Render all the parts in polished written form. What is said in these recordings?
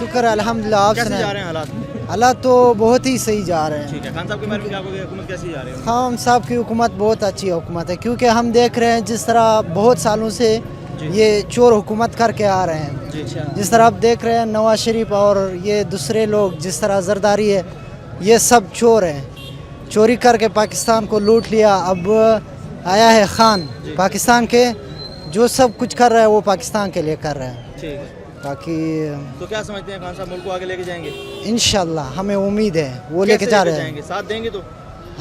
شکر الحمدللہ. آپ کیسے سنائیں. جا رہے ہیں حالات؟ حالات تو بہت ہی صحیح جا رہے ہیں. ٹھیک ہے. خان صاحب کے بارے میں کیا کہوگے؟ حکومت کیسی جا رہی ہے؟ ہم صاحب کی حکومت بہت اچھی حکومت ہے کیونکہ ہم دیکھ رہے ہیں جس طرح بہت سالوں سے یہ چور حکومت کر کے آ رہے ہیں. جس طرح آپ دیکھ رہے ہیں نواز شریف اور یہ دوسرے لوگ جس طرح زرداری ہے یہ سب چور ہیں. چوری کر کے پاکستان کو لوٹ لیا. اب آیا ہے خان پاکستان کے جو سب کچھ کر رہا ہے وہ پاکستان کے لیے کر رہے ہیں. ٹھیک ہے. باقی تو کیا سمجھتے ہیں خان صاحب ملک کو آگے لے کے جائیں گے؟ انشاءاللہ ہمیں امید ہے وہ لے کے جا رہے ہیں. ساتھ دیں گے تو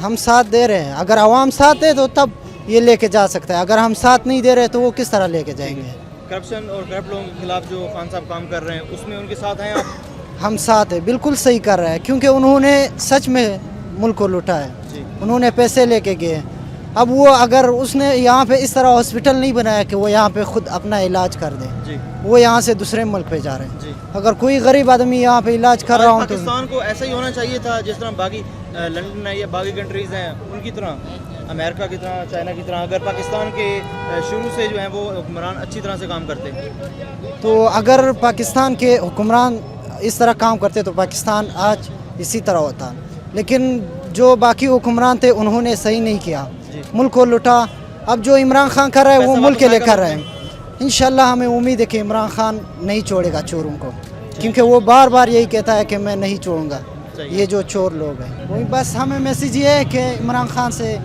ہم ساتھ دے رہے ہیں. اگر عوام ساتھ دے تو تب یہ لے کے جا سکتا ہے. اگر ہم ساتھ نہیں دے رہے تو وہ کس طرح لے کے جائیں گے. کرپشن اور کرپٹ لوگوں کے خلاف جو خان صاحب کام کر رہے ہیں اس میں ان کے ساتھ ہیں آپ؟ ہم ساتھ ہیں. بالکل صحیح کر رہے ہیں کیونکہ انہوں نے سچ میں ملک کو لوٹا ہے. انہوں نے پیسے لے کے گئے. اب وہ اگر اس نے یہاں پہ اس طرح ہاسپٹل نہیں بنایا کہ وہ یہاں پہ خود اپنا علاج کر دیں. وہ یہاں سے دوسرے ملک پہ جا رہے ہیں. اگر کوئی غریب آدمی یہاں پہ علاج کر رہا ہوں تو پاکستان کو ایسا ہی ہونا چاہیے تھا جس طرح باقی لندن ہے یا باقی کنٹریز ہیں ان کی طرح، امریکہ کی طرح، چائنا کی طرح. اگر پاکستان کے شروع سے جو ہیں وہ حکمران اچھی طرح سے کام کرتے تو اگر پاکستان کے حکمران اس طرح کام کرتے تو پاکستان آج اسی طرح ہوتا. لیکن جو باقی حکمران تھے انہوں نے صحیح نہیں کیا. ملک کو لوٹا. اب جو عمران خان کر رہا ہے وہ ملک کے لیے کر رہے ہیں. انشاءاللہ ہمیں امید ہے کہ عمران خان نہیں چھوڑے گا چوروں کو کیونکہ وہ بار بار یہی کہتا ہے کہ میں نہیں چھوڑوں گا یہ جو چور لوگ ہیں. وہی بس ہمیں میسیج یہ ہے کہ عمران خان سے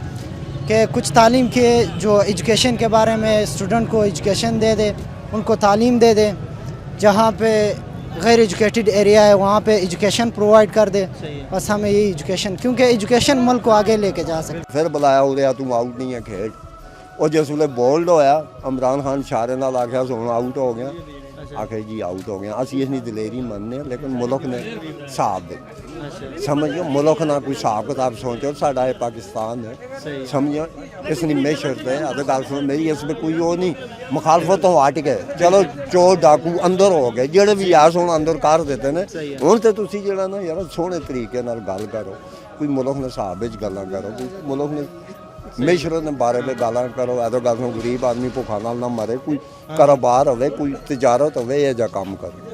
کہ کچھ تعلیم کے جو ایجوکیشن کے بارے میں اسٹوڈنٹ کو ایجوکیشن دے دے، ان کو تعلیم دے دے. جہاں پہ غیر ایجوکیٹڈ ایریا ہے وہاں پہ ایجوکیشن پرووائڈ کر دے. بس ہمیں یہی ایجوکیشن کیونکہ ایجوکیشن ملک کو آگے لے کے جا سکتے. پھر بلایا ہو رہا تو آؤٹ نہیں ہے کھیل. وہ جس ویلے بولڈ ہویا عمران خان اشارے نال آخیا سو آؤٹ ہو گیا. آخر جی آؤٹ ہو گیا. اسی اس دلیری مننے لیکن ملک نے ساتھ دے. سمجھو ملک نہ کوئی حساب کتاب سوچو. ساڈا یہ پاکستان ہے سمجھو. اس نے میشر ہے ادھر گل سن میری اس میں کوئی وہ نہیں مخالفت تو ہٹ گئے. چلو چور ڈاکو اندر ہو گئے جہے بھی یار سن اندر کر دیتے ہیں. ہوں تو تھی جہاں نا یار سونے طریقے گل کرو. کوئی ملک نے حساب گلاں کرو. کوئی ملک نے میشر نے بارے میں گالاں کرو. ادھر گل سن غریب آدمی بھوکھا نال نہ مرے. کوئی کاروبار ہوے کوئی تجارت ہوے یہ جا کام کرو.